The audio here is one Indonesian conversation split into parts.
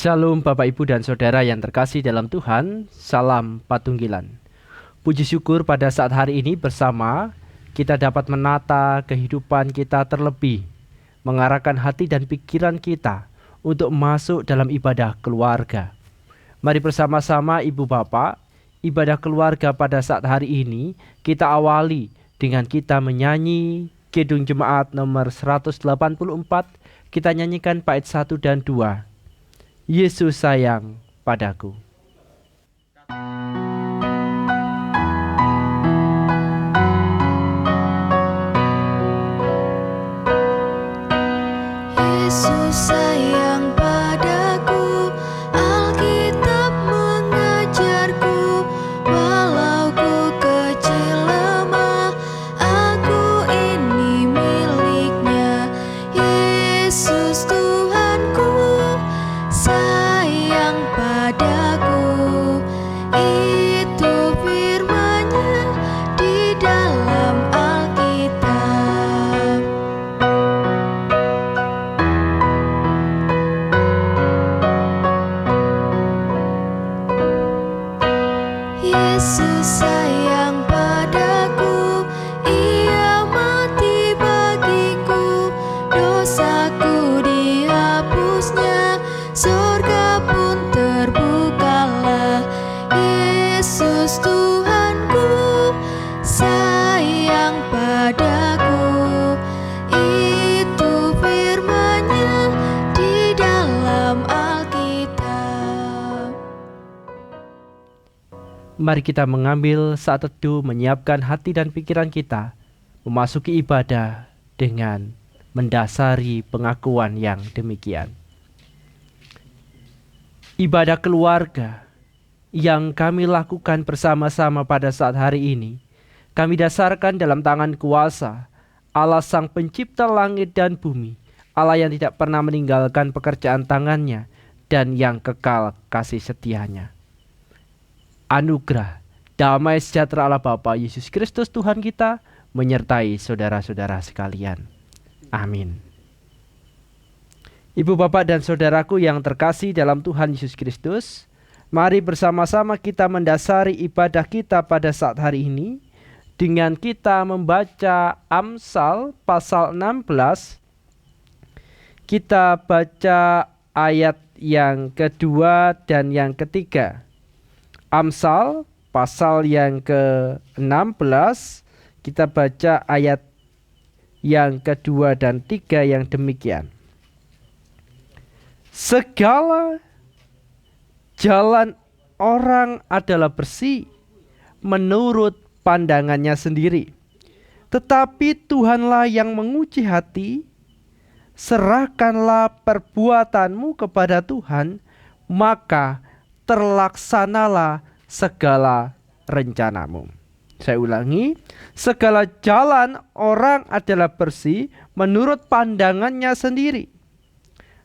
Shalom Bapak Ibu dan Saudara yang terkasih dalam Tuhan, salam patunggilan. Puji syukur pada saat hari ini bersama kita dapat menata kehidupan kita terlebih, mengarahkan hati dan pikiran kita untuk masuk dalam ibadah keluarga. Mari bersama-sama Ibu Bapak, ibadah keluarga pada saat hari ini kita awali dengan kita menyanyi Kidung Jemaat nomor 184. Kita nyanyikan bait 1 dan 2. Yesus sayang padaku. Yesus sayang padaku, Alkitab mengajarku, walau ku kecil lemah, aku ini miliknya. Yesus Tuhanku sayang padaku, itu firman-Nya di dalam Alkitab. Yesus sayang padaku, Ia mati bagiku, dosaku dihapusnya, surga pun terbukalah. Yesus Tuhanku sayang padaku, itu firman-Nya di dalam Alkitab. Mari kita mengambil saat teduh, menyiapkan hati dan pikiran kita memasuki ibadah dengan mendasari pengakuan yang demikian. Ibadah keluarga yang kami lakukan bersama-sama pada saat hari ini, kami dasarkan dalam tangan kuasa Allah Sang Pencipta langit dan bumi, Allah yang tidak pernah meninggalkan pekerjaan tangannya dan yang kekal kasih setianya. Anugerah, damai sejahtera Allah Bapa, Yesus Kristus Tuhan kita menyertai saudara-saudara sekalian. Amin. Ibu bapak dan saudaraku yang terkasih dalam Tuhan Yesus Kristus, mari bersama-sama kita mendasari ibadah kita pada saat hari ini dengan kita membaca Amsal pasal 16. Kita baca ayat yang kedua dan yang ketiga. Amsal pasal yang ke-16, kita baca ayat yang kedua dan tiga yang demikian. Segala jalan orang adalah bersih menurut pandangannya sendiri, tetapi Tuhanlah yang menguji hati. Serahkanlah perbuatanmu kepada Tuhan, maka terlaksanalah segala rencanamu. Saya ulangi, segala jalan orang adalah bersih menurut pandangannya sendiri,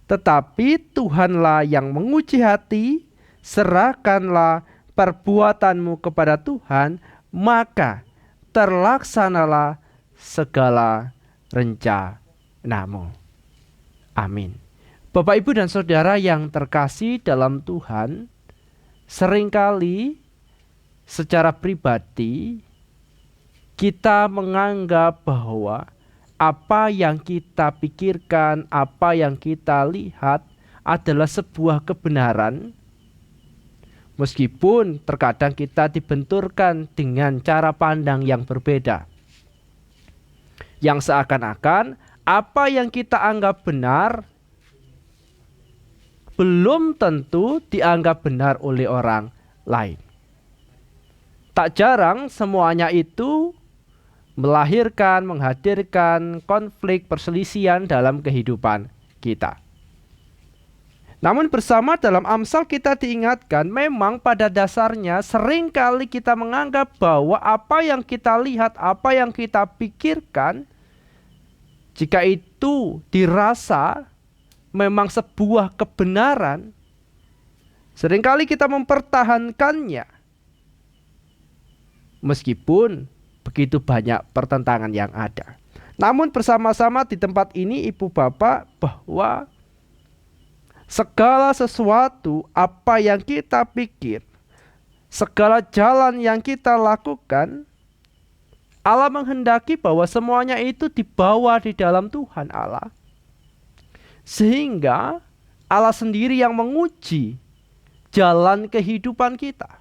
tetapi Tuhanlah yang menguji hati. Serahkanlah perbuatanmu kepada Tuhan, maka terlaksanalah segala rencanamu. Amin. Bapak, Ibu dan Saudara yang terkasih dalam Tuhan, seringkali secara pribadi kita menganggap bahwa apa yang kita pikirkan, apa yang kita lihat adalah sebuah kebenaran, meskipun terkadang kita dibenturkan dengan cara pandang yang berbeda, yang seakan-akan apa yang kita anggap benar belum tentu dianggap benar oleh orang lain. Tak jarang semuanya itu melahirkan, menghadirkan konflik perselisihan dalam kehidupan kita. Namun bersama dalam Amsal kita diingatkan, memang pada dasarnya seringkali kita menganggap bahwa apa yang kita lihat, apa yang kita pikirkan, jika itu dirasa memang sebuah kebenaran, seringkali kita mempertahankannya, meskipun begitu banyak pertentangan yang ada. Namun bersama-sama di tempat ini Ibu Bapak, bahwa Segala sesuatu apa yang kita pikir, segala jalan yang kita lakukan, Allah menghendaki bahwa semuanya itu dibawa di dalam Tuhan Allah. Sehingga Allah sendiri yang menguji jalan kehidupan kita.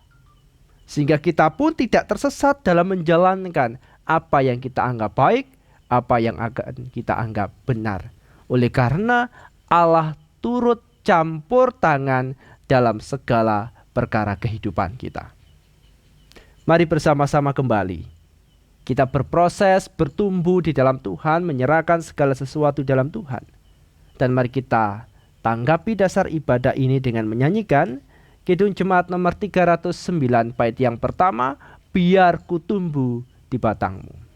Sehingga kita pun tidak tersesat dalam menjalankan apa yang kita anggap baik, apa yang akan kita anggap benar. Oleh karena Allah turut campur tangan dalam segala perkara kehidupan kita. Mari bersama-sama kembali. Kita berproses, bertumbuh di dalam Tuhan, menyerahkan segala sesuatu dalam Tuhan. Dan mari kita tanggapi dasar ibadah ini dengan menyanyikan Kidung Jemaat nomor 309 bait yang pertama, biar ku tumbuh di batangmu.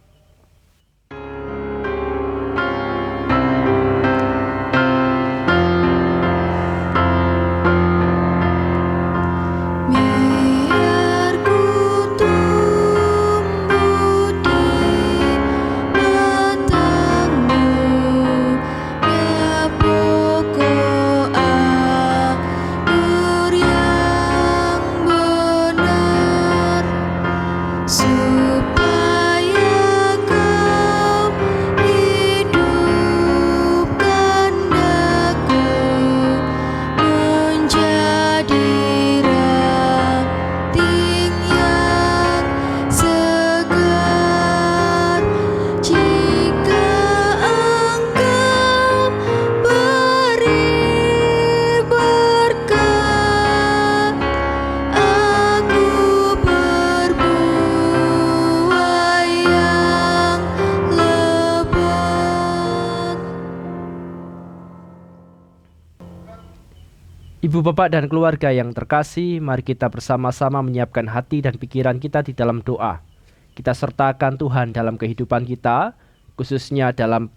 Ibu, bapak, dan keluarga yang terkasih, mari kita bersama-sama menyiapkan hati dan pikiran kita di dalam doa. Kita sertakan Tuhan dalam kehidupan kita, khususnya dalam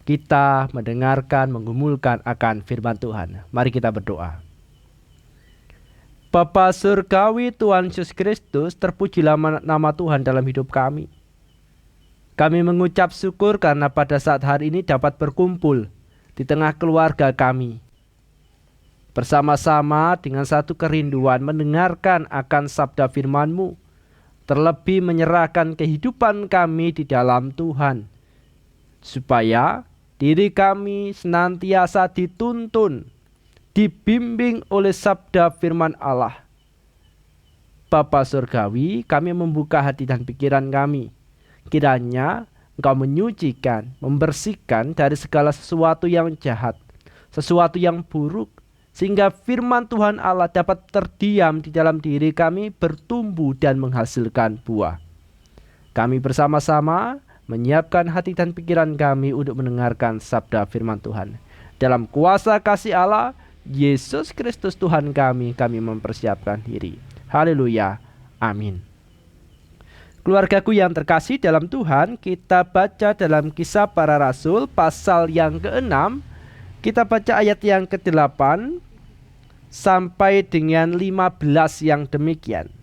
kita mendengarkan, menggumulkan akan firman Tuhan. Mari kita berdoa. Bapa Surgawi Tuhan Yesus Kristus, terpujilah nama Tuhan dalam hidup kami. Kami mengucap syukur karena pada saat hari ini dapat berkumpul di tengah keluarga kami, bersama-sama dengan satu kerinduan mendengarkan akan sabda firman-Mu, terlebih menyerahkan kehidupan kami di dalam Tuhan, supaya diri kami senantiasa dituntun, dibimbing oleh sabda firman Allah. Bapa Surgawi, kami membuka hati dan pikiran kami. Kiranya Engkau menyucikan, membersihkan dari segala sesuatu yang jahat, sesuatu yang buruk, sehingga firman Tuhan Allah dapat terdiam di dalam diri kami, bertumbuh dan menghasilkan buah. Kami bersama-sama menyiapkan hati dan pikiran kami untuk mendengarkan sabda firman Tuhan. Dalam kuasa kasih Allah, Yesus Kristus Tuhan kami mempersiapkan diri. Haleluya. Amin. Keluargaku yang terkasih dalam Tuhan, kita baca dalam Kisah Para Rasul pasal yang ke-6. Kita baca ayat yang ke-8 sampai dengan 15 yang demikian.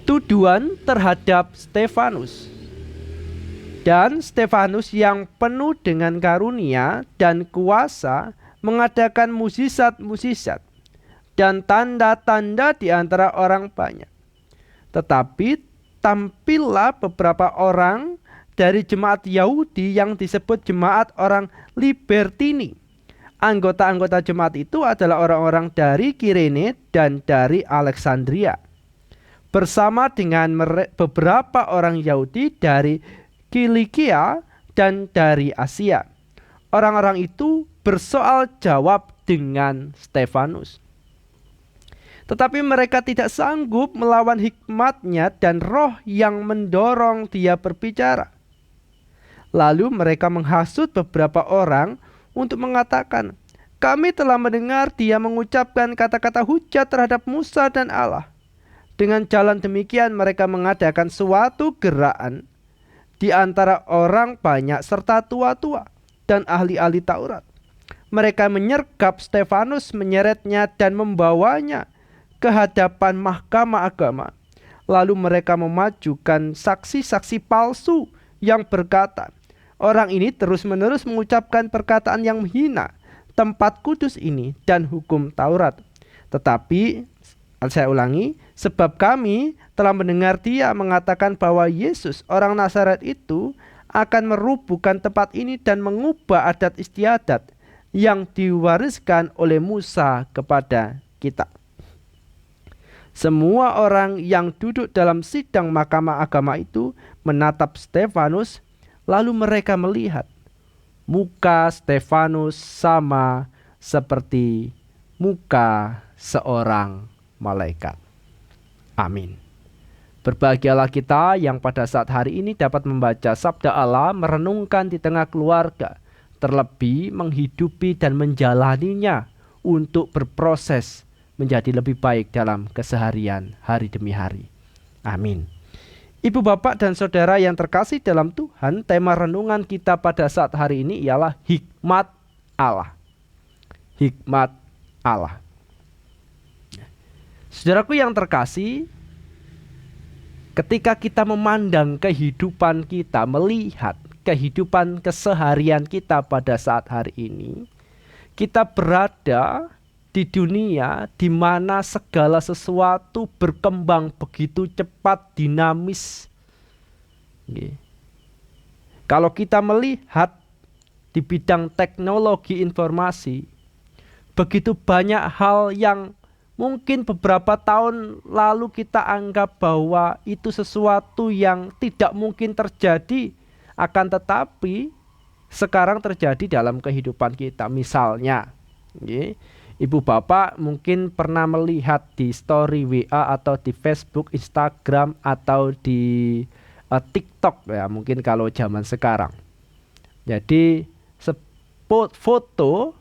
Tuduhan terhadap Stefanus. Dan Stefanus yang penuh dengan karunia dan kuasa mengadakan mukjizat-mukjizat dan tanda-tanda di antara orang banyak. Tetapi tampillah beberapa orang dari jemaat Yahudi yang disebut jemaat orang Libertini. Anggota-anggota jemaat itu adalah orang-orang dari Kirene dan dari Alexandria, bersama dengan beberapa orang Yahudi dari Kilikia dan dari Asia. Orang-orang itu bersoal jawab dengan Stefanus. Tetapi mereka tidak sanggup melawan hikmatnya dan roh yang mendorong dia berbicara. Lalu mereka menghasut beberapa orang untuk mengatakan, kami telah mendengar dia mengucapkan kata-kata hujat terhadap Musa dan Allah. Dengan jalan demikian mereka mengadakan suatu gerakan di antara orang banyak serta tua-tua dan ahli-ahli Taurat. Mereka menyergap Stefanus, menyeretnya dan membawanya ke hadapan mahkamah agama. Lalu mereka memajukan saksi-saksi palsu yang berkata, Orang ini terus-menerus mengucapkan perkataan yang menghina tempat kudus ini dan hukum Taurat. Tetapi, saya ulangi, sebab kami telah mendengar dia mengatakan bahwa Yesus orang Nazaret itu akan merubuhkan tempat ini dan mengubah adat istiadat yang diwariskan oleh Musa kepada kita. Semua orang yang duduk dalam sidang mahkamah agama itu menatap Stefanus. Lalu mereka melihat muka Stefanus sama seperti muka seorang malaikat. Amin. Berbahagialah kita yang pada saat hari ini dapat membaca sabda Allah, merenungkan di tengah keluarga, terlebih menghidupi dan menjalaninya untuk berproses menjadi lebih baik dalam keseharian hari demi hari. Amin. Ibu, bapak, dan saudara yang terkasih dalam Tuhan, tema renungan kita pada saat hari ini ialah hikmat Allah. Hikmat Allah. Saudaraku yang terkasih, ketika kita memandang kehidupan kita, melihat kehidupan keseharian kita pada saat hari ini, kita berada di dunia di mana segala sesuatu berkembang begitu cepat, dinamis. Kalau kita melihat di bidang teknologi informasi, begitu banyak hal yang mungkin beberapa tahun lalu kita anggap bahwa itu sesuatu yang tidak mungkin terjadi, akan tetapi sekarang terjadi dalam kehidupan kita. Misalnya, Ibu bapak mungkin pernah melihat di story WA atau di Facebook, Instagram, atau di TikTok ya, mungkin kalau zaman sekarang. Jadi foto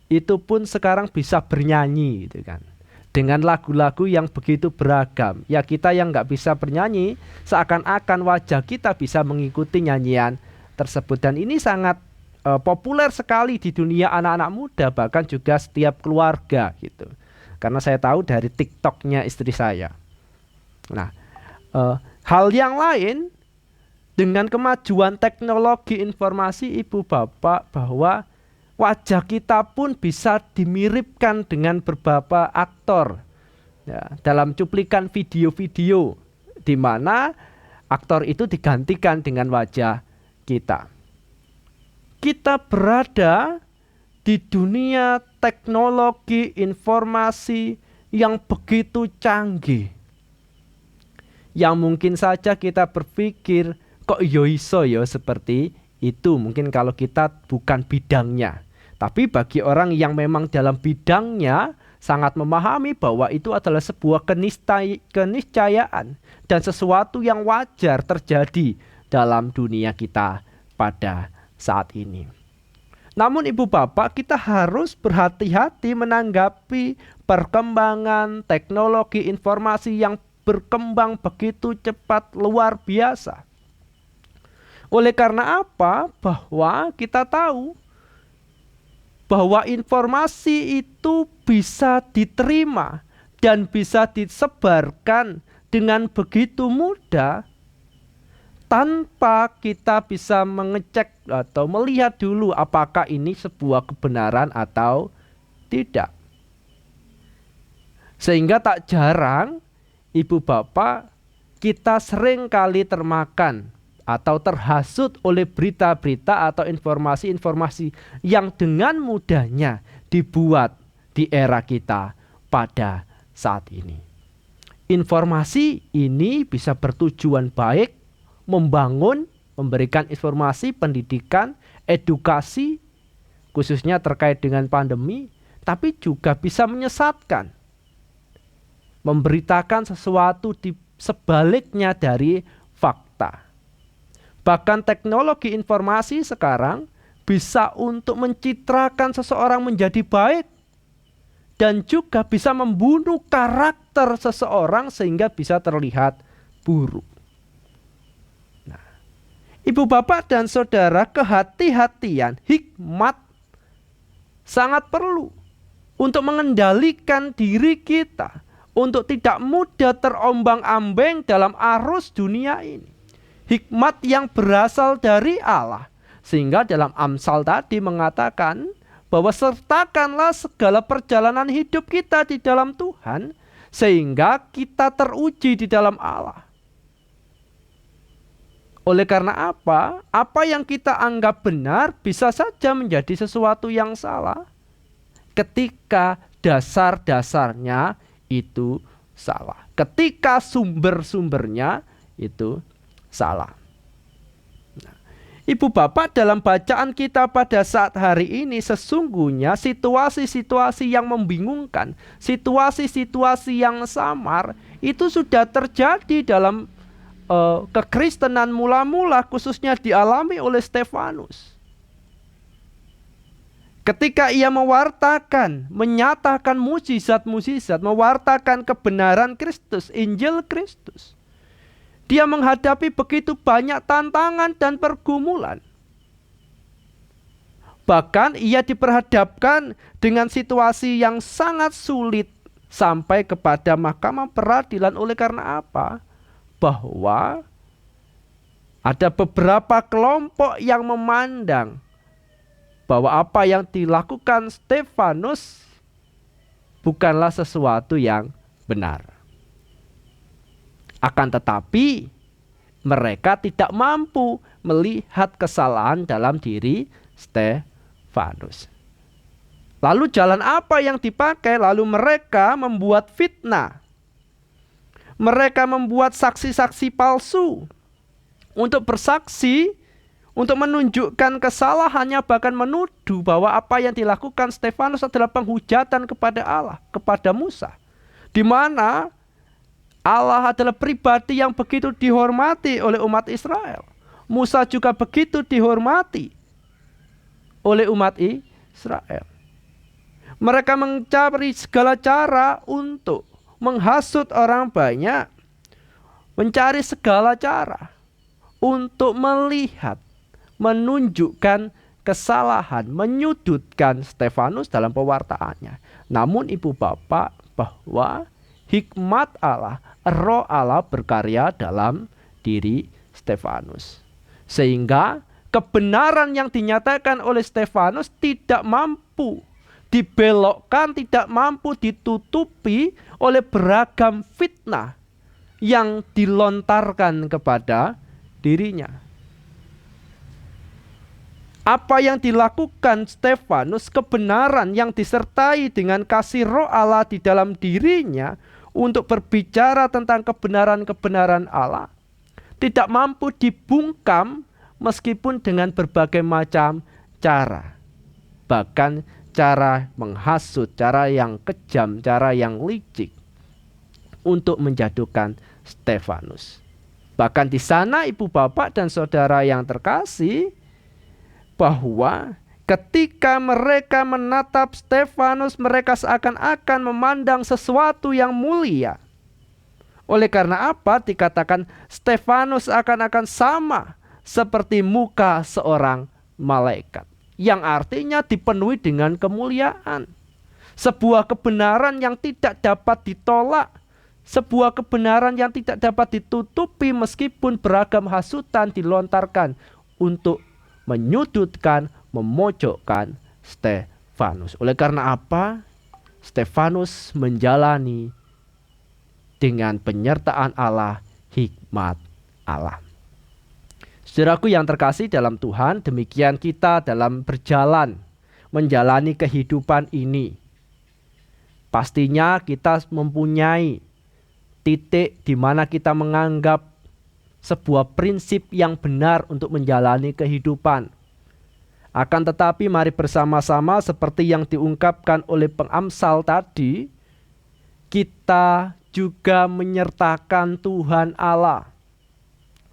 itu pun sekarang bisa bernyanyi gitu kan, dengan lagu-lagu yang begitu beragam. Ya, kita yang nggak bisa bernyanyi, seakan-akan wajah kita bisa mengikuti nyanyian tersebut. Dan ini sangat populer sekali di dunia anak-anak muda, bahkan juga setiap keluarga gitu. Karena saya tahu dari TikToknya istri saya. Nah, hal yang lain dengan kemajuan teknologi informasi, ibu bapak, bahwa wajah kita pun bisa dimiripkan dengan beberapa aktor ya, dalam cuplikan video-video di mana aktor itu digantikan dengan wajah kita. Kita berada di dunia teknologi informasi yang begitu canggih, yang mungkin saja kita berpikir kok iso ya seperti itu, mungkin kalau kita bukan bidangnya. Tapi bagi orang yang memang dalam bidangnya, sangat memahami bahwa itu adalah sebuah keniscayaan dan sesuatu yang wajar terjadi dalam dunia kita pada saat ini. Namun ibu bapak, kita harus berhati-hati menanggapi perkembangan teknologi informasi yang berkembang begitu cepat, luar biasa. Oleh karena apa? Bahwa kita tahu bahwa informasi itu bisa diterima dan bisa disebarkan dengan begitu mudah, tanpa kita bisa mengecek atau melihat dulu apakah ini sebuah kebenaran atau tidak. Sehingga tak jarang ibu bapak, kita sering kali termakan atau terhasut oleh berita-berita atau informasi-informasi yang dengan mudahnya dibuat di era kita pada saat ini. Informasi ini bisa bertujuan baik, membangun, memberikan informasi, pendidikan, edukasi, khususnya terkait dengan pandemi, tapi juga bisa menyesatkan, memberitakan sesuatu di sebaliknya dari fakta. Bahkan teknologi informasi sekarang bisa untuk mencitrakan seseorang menjadi baik dan juga bisa membunuh karakter seseorang sehingga bisa terlihat buruk. Nah, ibu bapak dan saudara, kehati-hatian, hikmat sangat perlu untuk mengendalikan diri kita, untuk tidak mudah terombang-ambing dalam arus dunia ini. Hikmat yang berasal dari Allah Sehingga dalam Amsal tadi mengatakan bahwa sertakanlah segala perjalanan hidup kita di dalam Tuhan, sehingga kita teruji di dalam Allah. Oleh karena apa? Apa yang kita anggap benar bisa saja menjadi sesuatu yang salah ketika dasar-dasarnya itu salah. Ketika sumber-sumbernya itu salah. Ibu bapak, dalam bacaan kita pada saat hari ini sesungguhnya situasi-situasi yang membingungkan, situasi-situasi yang samar itu sudah terjadi dalam kekristenan mula-mula, khususnya dialami oleh Stefanus. Ketika ia mewartakan, menyatakan mujizat-mujizat, mewartakan kebenaran Kristus, Injil Kristus, dia menghadapi begitu banyak tantangan dan pergumulan. Bahkan ia diperhadapkan dengan situasi yang sangat sulit sampai kepada mahkamah peradilan. Oleh karena apa? Bahwa ada beberapa kelompok yang memandang bahwa apa yang dilakukan Stefanus bukanlah sesuatu yang benar. Akan tetapi mereka tidak mampu melihat kesalahan dalam diri Stefanus. Lalu jalan apa yang dipakai? Lalu mereka membuat fitnah. Mereka membuat saksi-saksi palsu untuk bersaksi, untuk menunjukkan kesalahannya, bahkan menuduh bahwa apa yang dilakukan Stefanus adalah penghujatan kepada Allah, kepada Musa. Di mana Allah adalah pribadi yang begitu dihormati oleh umat Israel. Musa juga begitu dihormati oleh umat Israel. Mereka mencari segala cara untuk menghasut orang banyak, mencari segala cara untuk melihat, menunjukkan kesalahan, menyudutkan Stefanus dalam pewartaannya. Namun ibu bapak, bahwa hikmat Allah, Roh Allah berkarya dalam diri Stefanus, sehingga kebenaran yang dinyatakan oleh Stefanus tidak mampu dibelokkan, tidak mampu ditutupi oleh beragam fitnah yang dilontarkan kepada dirinya. Apa yang dilakukan Stefanus, kebenaran yang disertai dengan kasih Roh Allah di dalam dirinya untuk berbicara tentang kebenaran-kebenaran Allah, tidak mampu dibungkam meskipun dengan berbagai macam cara. Bahkan cara menghasut, cara yang kejam, cara yang licik untuk menjatuhkan Stefanus. Bahkan di sana ibu bapak dan saudara yang terkasih, bahwa ketika mereka menatap Stefanus, mereka seakan-akan memandang sesuatu yang mulia. Oleh karena apa? Dikatakan Stefanus akan sama seperti muka seorang malaikat, yang artinya dipenuhi dengan kemuliaan. Sebuah kebenaran yang tidak dapat ditolak, sebuah kebenaran yang tidak dapat ditutupi meskipun beragam hasutan dilontarkan untuk menyudutkan, memojokkan Stefanus. Oleh karena apa? Stefanus menjalani dengan penyertaan Allah, hikmat Allah. Saudaraku yang terkasih dalam Tuhan, demikian kita dalam berjalan menjalani kehidupan ini. Pastinya kita mempunyai titik di mana kita menganggap sebuah prinsip yang benar untuk menjalani kehidupan. Akan tetapi mari bersama-sama seperti yang diungkapkan oleh pengamsal tadi, kita juga menyertakan Tuhan Allah,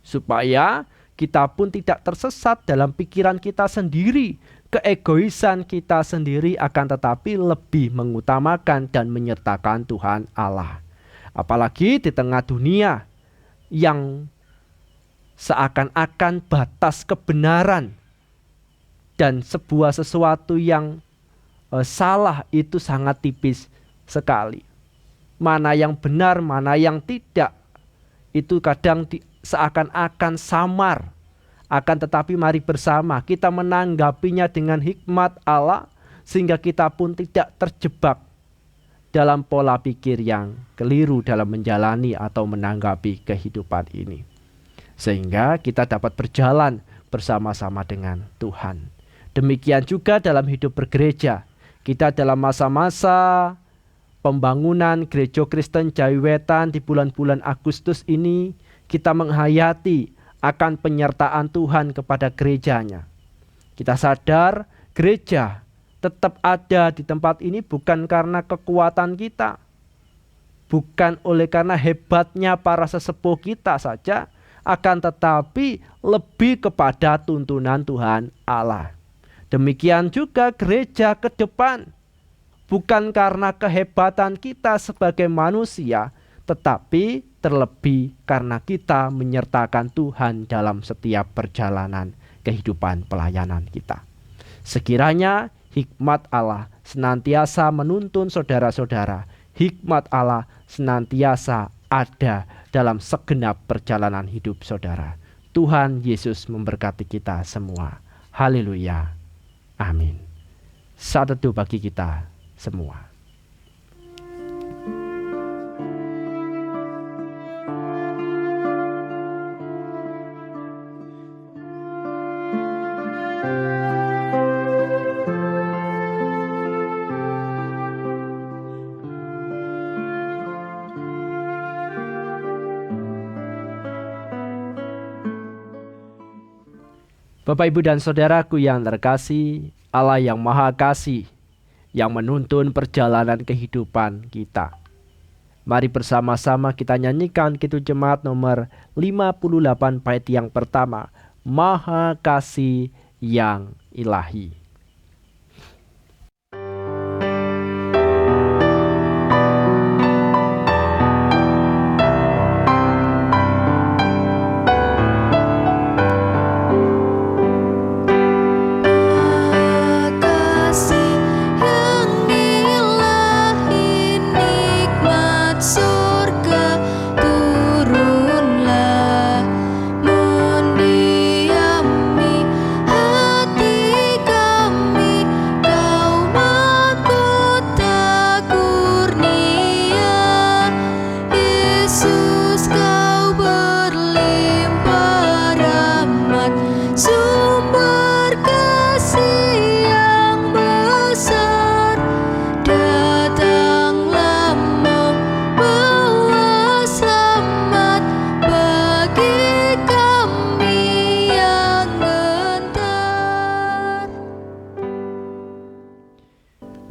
supaya kita pun tidak tersesat dalam pikiran kita sendiri, keegoisan kita sendiri, akan tetapi lebih mengutamakan dan menyertakan Tuhan Allah. Apalagi di tengah dunia yang seakan-akan batas kebenaran dan sebuah sesuatu yang salah itu sangat tipis sekali. Mana yang benar, mana yang tidak, itu kadang seakan-akan samar Akan tetapi mari bersama kita menanggapinya dengan hikmat Allah, sehingga kita pun tidak terjebak dalam pola pikir yang keliru dalam menjalani atau menanggapi kehidupan ini. Sehingga kita dapat berjalan bersama-sama dengan Tuhan. Demikian juga dalam hidup bergereja. Kita dalam masa-masa pembangunan Gereja Kristen Jawi Wetan di bulan-bulan Agustus ini, kita menghayati akan penyertaan Tuhan kepada gerejanya. Kita sadar gereja tetap ada di tempat ini bukan karena kekuatan kita, bukan oleh karena hebatnya para sesepuh kita saja, akan tetapi lebih kepada tuntunan Tuhan Allah. Demikian juga gereja ke depan, bukan karena kehebatan kita sebagai manusia, tetapi terlebih karena kita menyertakan Tuhan dalam setiap perjalanan kehidupan pelayanan kita. Sekiranya hikmat Allah senantiasa menuntun saudara-saudara, hikmat Allah senantiasa ada dalam segenap perjalanan hidup saudara. Tuhan Yesus memberkati kita semua. Haleluya. Amin. Saat teduh bagi kita semua. Bapak, Ibu, dan Saudaraku yang terkasih, Allah yang Maha Kasih, yang menuntun perjalanan kehidupan kita. Mari bersama-sama kita nyanyikan Kidung Jemaat nomor 58 bait yang pertama, Maha Kasih yang Ilahi.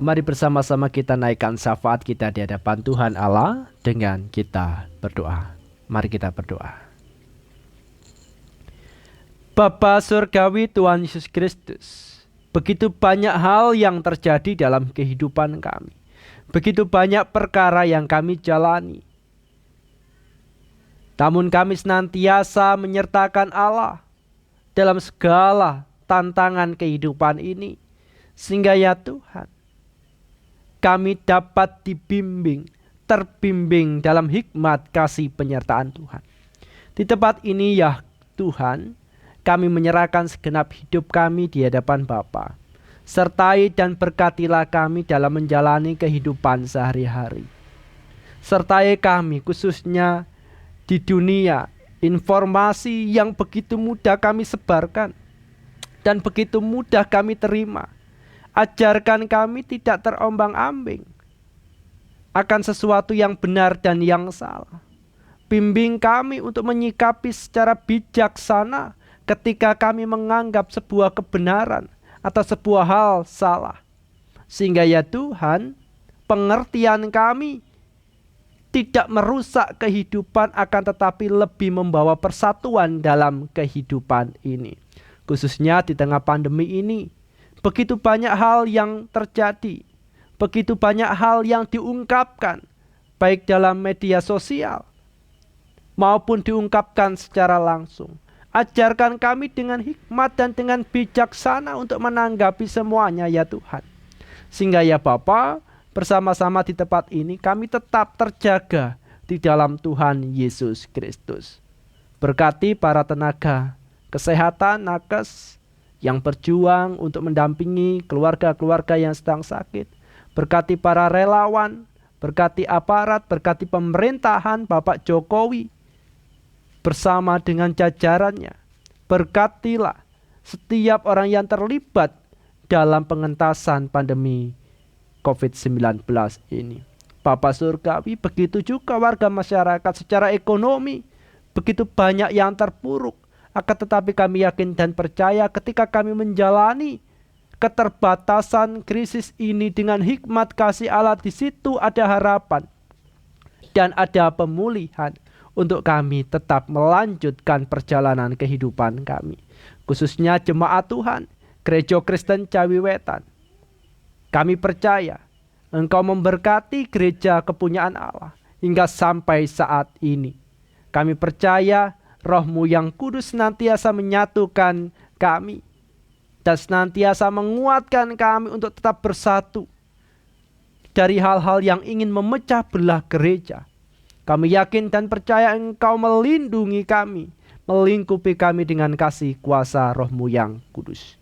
Mari bersama-sama kita naikkan syafaat kita di hadapan Tuhan Allah dengan kita berdoa. Mari kita berdoa. Bapa Surgawi Tuhan Yesus Kristus, begitu banyak hal yang terjadi dalam kehidupan kami. Begitu banyak perkara yang kami jalani. Namun kami senantiasa menyertakan Allah dalam segala tantangan kehidupan ini. Sehingga ya Tuhan, kami dapat dibimbing, terbimbing dalam hikmat kasih penyertaan Tuhan. Di tempat ini ya Tuhan, kami menyerahkan segenap hidup kami di hadapan Bapa. Sertai dan berkatilah kami dalam menjalani kehidupan sehari-hari. Sertai kami khususnya di dunia informasi yang begitu mudah kami sebarkan dan begitu mudah kami terima. Ajarkan kami tidak terombang-ambing akan sesuatu yang benar dan yang salah. Bimbing kami untuk menyikapi secara bijaksana ketika kami menganggap sebuah kebenaran atau sebuah hal salah. Sehingga ya Tuhan, pengertian kami tidak merusak kehidupan, akan tetapi lebih membawa persatuan dalam kehidupan ini. Khususnya di tengah pandemi ini, begitu banyak hal yang terjadi, begitu banyak hal yang diungkapkan, baik dalam media sosial maupun diungkapkan secara langsung. Ajarkan kami dengan hikmat dan dengan bijaksana untuk menanggapi semuanya ya Tuhan. Sehingga ya Bapa, bersama-sama di tempat ini kami tetap terjaga di dalam Tuhan Yesus Kristus. Berkati para tenaga kesehatan nakes, yang berjuang untuk mendampingi keluarga-keluarga yang sedang sakit. Berkati para relawan, berkati aparat, berkati pemerintahan Bapak Jokowi bersama dengan jajarannya. Berkatilah setiap orang yang terlibat dalam pengentasan pandemi COVID-19 ini. Bapak Surgawi, begitu juga warga masyarakat secara ekonomi. Begitu banyak yang terpuruk. Akan tetapi kami yakin dan percaya ketika kami menjalani keterbatasan krisis ini dengan hikmat kasih Allah, di situ ada harapan dan ada pemulihan untuk kami tetap melanjutkan perjalanan kehidupan kami. Khususnya jemaat Tuhan, Gereja Kristen Jawi Wetan. Kami percaya Engkau memberkati gereja kepunyaan Allah hingga sampai saat ini. Kami percaya Roh-Mu yang kudus senantiasa menyatukan kami dan senantiasa menguatkan kami untuk tetap bersatu dari hal-hal yang ingin memecah belah gereja. Kami yakin dan percaya Engkau melindungi kami, melingkupi kami dengan kasih kuasa Roh-Mu yang kudus.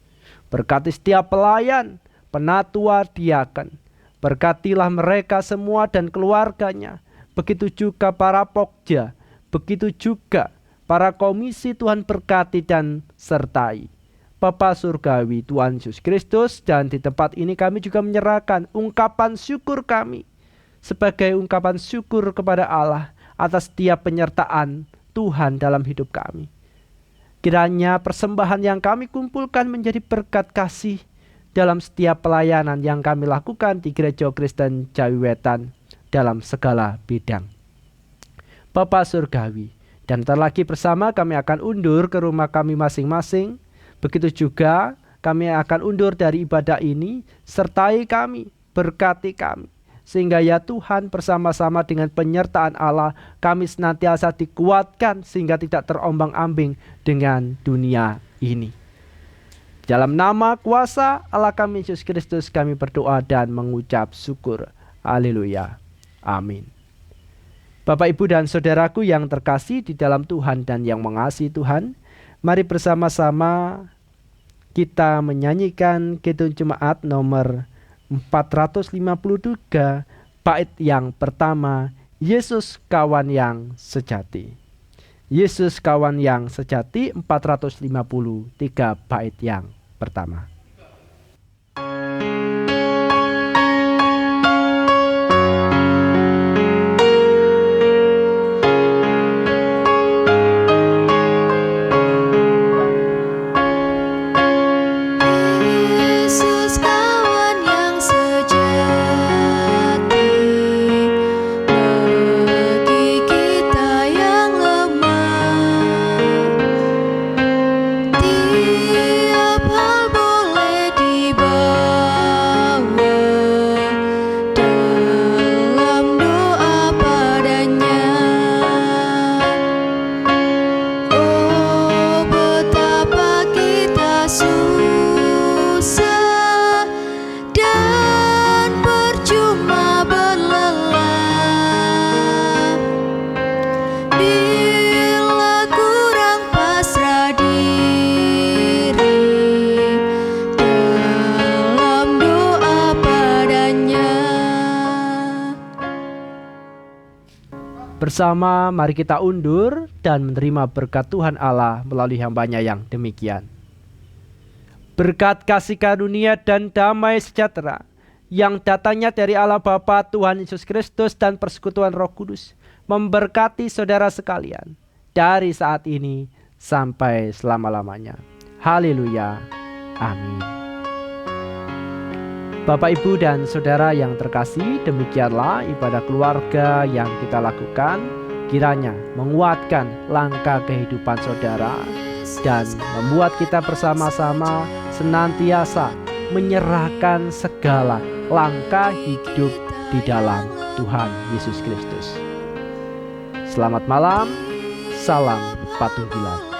Berkati setiap pelayan, penatua, diaken. Berkatilah mereka semua dan keluarganya. Begitu juga para pokja, begitu juga para komisi, Tuhan berkati dan sertai. Bapa Surgawi Tuhan Yesus Kristus, dan di tempat ini kami juga menyerahkan ungkapan syukur kami sebagai ungkapan syukur kepada Allah atas setiap penyertaan Tuhan dalam hidup kami. Kiranya persembahan yang kami kumpulkan menjadi berkat kasih dalam setiap pelayanan yang kami lakukan di Gereja Kristen Jawi Wetan dalam segala bidang. Bapa Surgawi, dan ntar lagi bersama kami akan undur ke rumah kami masing-masing. Begitu juga kami akan undur dari ibadah ini. Sertai kami, berkati kami. Sehingga ya Tuhan, bersama-sama dengan penyertaan Allah, kami senantiasa dikuatkan sehingga tidak terombang-ambing dengan dunia ini. Dalam nama kuasa Allah kami Yesus Kristus kami berdoa dan mengucap syukur. Haleluya. Amin. Bapak, Ibu, dan saudaraku yang terkasih di dalam Tuhan dan yang mengasihi Tuhan, mari bersama-sama kita menyanyikan Kidung Jemaat nomor 453, bait yang pertama, Yesus kawan yang sejati. Yesus kawan yang sejati, 453 bait yang pertama. Bersama mari kita undur dan menerima berkat Tuhan Allah melalui hambanya yang demikian. Berkat kasih karunia dan damai sejahtera yang datangnya dari Allah Bapa, Tuhan Yesus Kristus, dan persekutuan Roh Kudus memberkati saudara sekalian dari saat ini sampai selama-lamanya. Haleluya. Amin. Bapak, Ibu, dan saudara yang terkasih, demikianlah ibadah keluarga yang kita lakukan. Kiranya menguatkan langkah kehidupan saudara dan membuat kita bersama-sama senantiasa menyerahkan segala langkah hidup di dalam Tuhan Yesus Kristus. Selamat malam, salam Patunggilan.